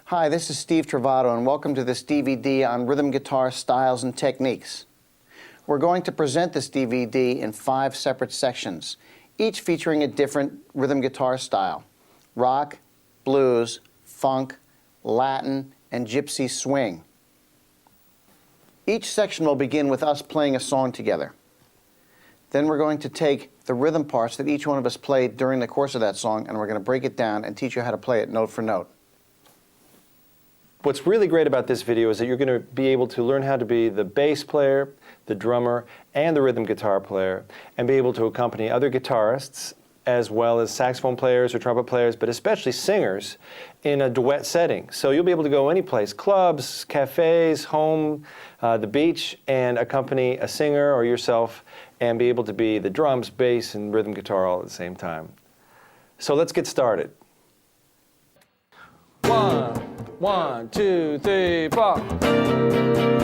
Hi, this is Steve Travato, and welcome to this DVD on rhythm guitar styles and techniques. We're going to present this DVD in 5 separate sections, each featuring a different rhythm guitar style: rock, blues, funk, Latin, and gypsy swing. Each section will begin with us playing a song together. Then we're going to take the rhythm parts that each one of us played during the course of that song, and we're going to break it down and teach you how to play it note for note. What's really great about this video is that you're going to be able to learn how to be the bass player, the drummer, and the rhythm guitar player, and be able to accompany other guitarists as well as saxophone players or trumpet players, but especially singers, in a duet setting. So you'll be able to go any place, clubs, cafes, home, the beach, and accompany a singer or yourself and be able to be the drums, bass, and rhythm guitar all at the same time. So let's get started. 1, 1, 2, 3, 4.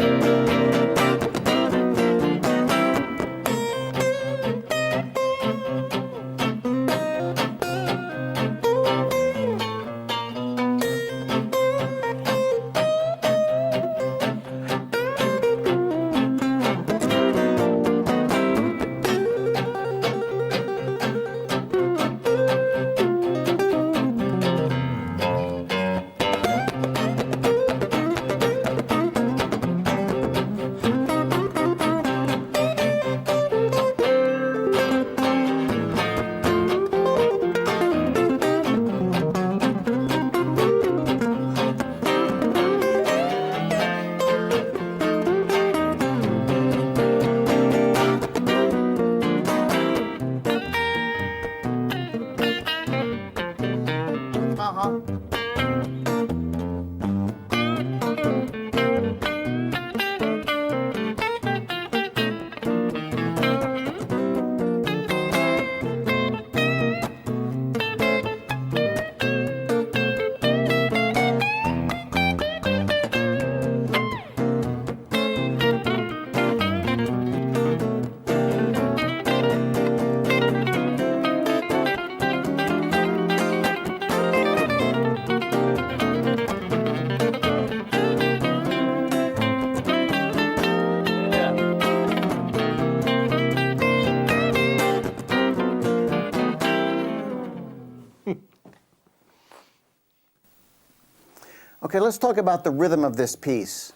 Okay, let's talk about the rhythm of this piece.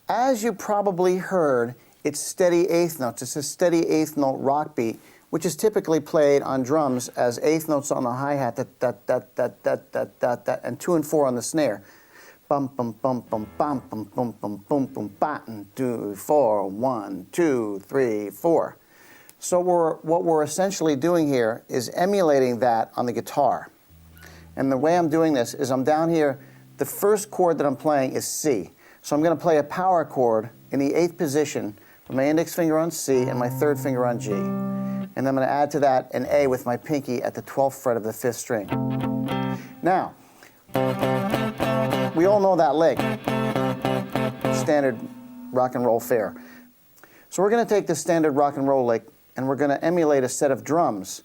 As you probably heard, it's steady eighth notes. It's a steady eighth note rock beat, which is typically played on drums as eighth notes on the hi-hat, and 2 and 4 on the snare. Bum bum bum bum bum bum bum bum bum bum bum 2 4 1 2 3 4. So what we're essentially doing here is emulating that on the guitar. And the way I'm doing this is I'm down here. The first chord that I'm playing is C. So I'm going to play a power chord in the 8th position with my index finger on C and my 3rd finger on G. And then I'm going to add to that an A with my pinky at the 12th fret of the 5th string. Now, we all know that lick. Standard rock and roll fare. So we're going to take the standard rock and roll lick and we're going to emulate a set of drums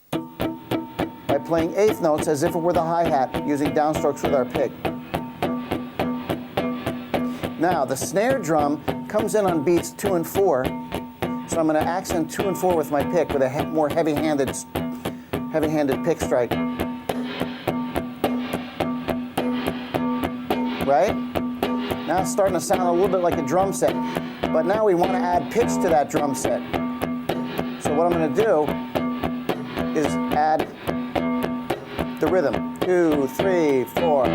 by playing eighth notes as if it were the hi-hat using downstrokes with our pick. Now, the snare drum comes in on beats 2 and 4, so I'm going to accent 2 and 4 with my pick with a more heavy-handed pick strike. Right? Now it's starting to sound a little bit like a drum set, but now we want to add pitch to that drum set. So what I'm going to do is add the rhythm. 2, 3, 4.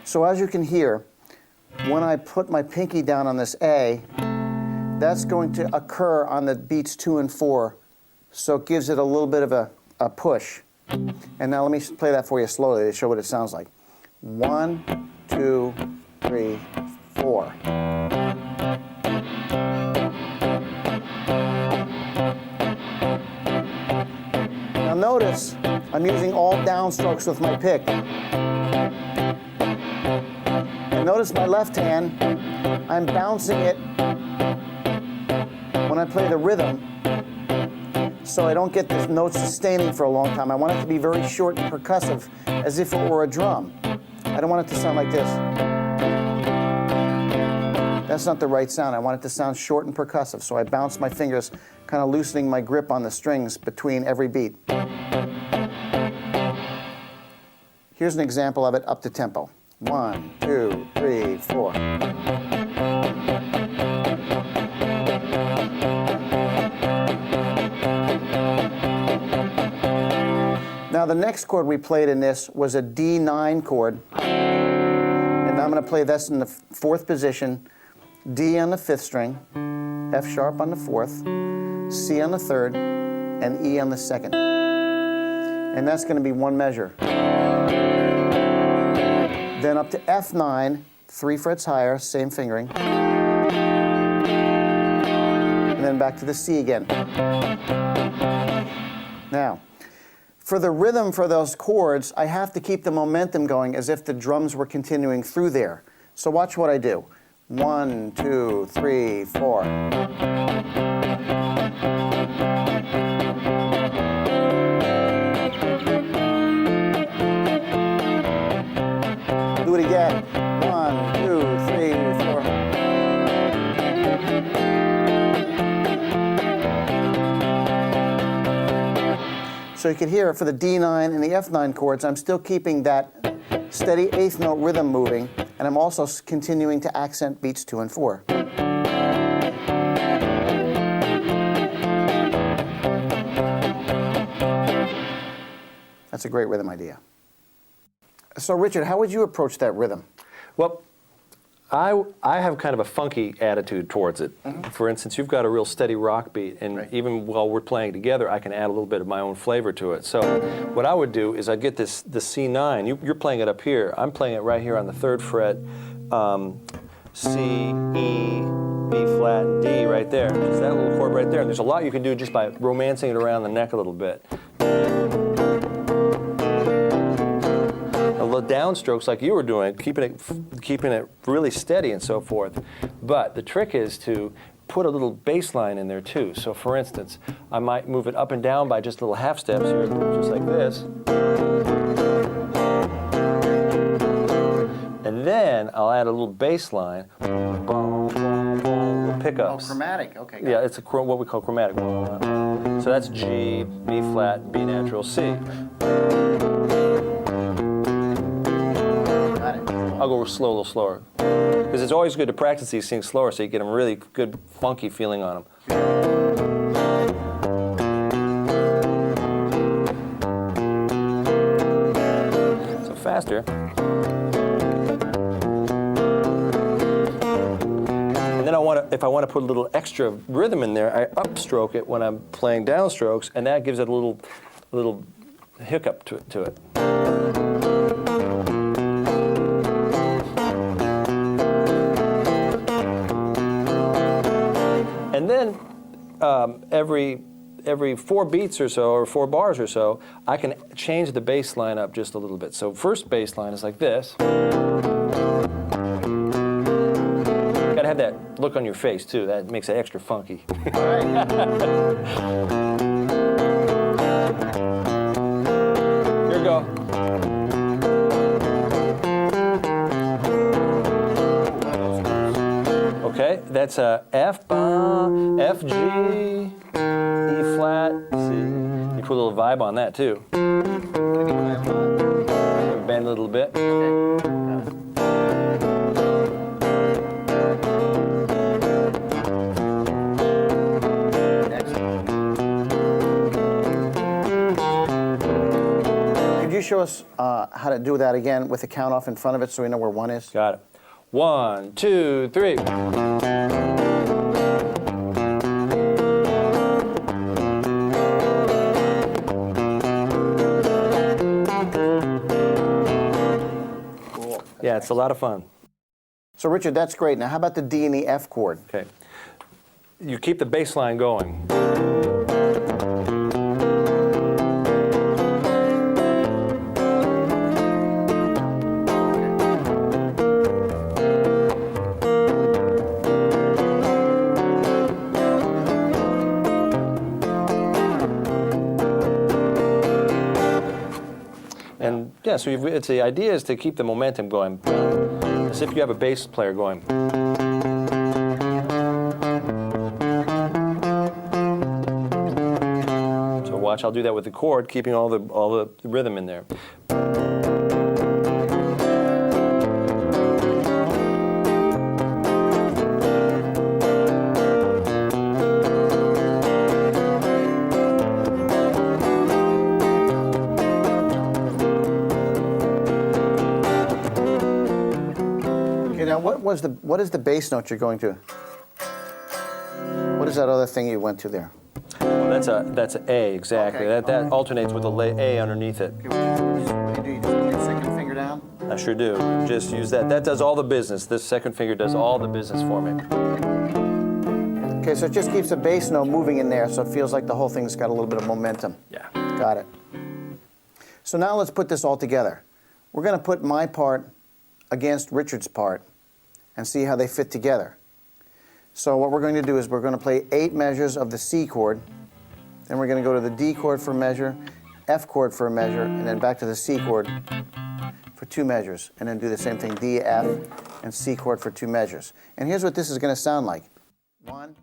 So as you can hear, when I put my pinky down on this A, that's going to occur on the beats 2 and 4, so it gives it a little bit of a push. And now let me play that for you slowly to show what it sounds like. 1, 2, 3, 4. Now notice, I'm using all downstrokes with my pick. And notice my left hand I'm bouncing it when I play the rhythm, so I don't get the notes sustaining for a long time. I want it to be very short and percussive, as if it were a drum. I don't want it to sound like this. That's not the right sound. I want it to sound short and percussive, so I bounce my fingers, kind of loosening my grip on the strings between every beat. Here's an example of it up to tempo. 1, 2, 3, 4. Now the next chord we played in this was a D9 chord. And I'm going to play this in the 4th position, D on the 5th string, F sharp on the 4th, C on the 3rd, and E on the 2nd. And that's going to be one measure. Then up to F9, 3 frets higher, same fingering. And then back to the C again. Now, for the rhythm for those chords, I have to keep the momentum going as if the drums were continuing through there. So watch what I do. 1, 2, 3, 4. Do it again. 1, 2, 3, 4. So you can hear for the D9 and the F9 chords, I'm still keeping that steady 8th note rhythm moving, and I'm also continuing to accent beats 2 and 4. That's a great rhythm idea. So Richard, how would you approach that rhythm? Well, I have kind of a funky attitude towards it. For instance, you've got a real steady rock beat, and even while we're playing together, I can add a little bit of my own flavor to it. So what I would do is I'd get the C9. You're playing it up here. I'm playing it right here on the 3rd fret, C, E, B flat, and D right there. Just that little chord right there. And there's a lot you can do just by romancing it around the neck a little bit. The downstrokes like you were doing, keeping it really steady and so forth. But the trick is to put a little bass line in there too. So for instance, I might move it up and down by just little half steps here, just like this. And then I'll add a little bass line, little pickups. Oh, chromatic, okay. Yeah, it's what we call chromatic. So that's G, B flat, B natural, C. I'll go slow, a little slower. Because it's always good to practice these things slower so you get a really good funky feeling on them. So faster. And then if I want to put a little extra rhythm in there, I upstroke it when I'm playing downstrokes, and that gives it a little hiccup to it. And then every 4 beats or so, or 4 bars or so, I can change the bass line up just a little bit. So first bass line is like this. Gotta have that look on your face too. That makes it extra funky. Here we go. Okay, that's a F, F, G, E flat, C. You put a little vibe on that too. Bend a little bit. Could you show us how to do that again with the count off in front of it so we know where 1 is? Got it. 1, 2, 3. Cool. Yeah, it's a lot of fun. So Richard, that's great. Now how about the D and the F chord? Okay. You keep the bass line going. Yeah, so the idea is to keep the momentum going, as if you have a bass player going. So watch, I'll do that with the chord, keeping all the rhythm in there. Now, what is the bass note you're going to? What is that other thing you went to there? Well, that's an A, exactly. Okay. That alternates with a A underneath it. Okay, what do? You just put your second finger down? I sure do. Just use that. That does all the business. This second finger does all the business for me. Okay, so it just keeps the bass note moving in there, so it feels like the whole thing's got a little bit of momentum. Yeah. Got it. So now let's put this all together. We're going to put my part against Richard's part and see how they fit together. So what we're going to do is we're going to play 8 measures of the C chord, then we're going to go to the D chord for a measure, F chord for a measure, and then back to the C chord for 2 measures, and then do the same thing, D, F, and C chord for 2 measures. And here's what this is going to sound like. 1,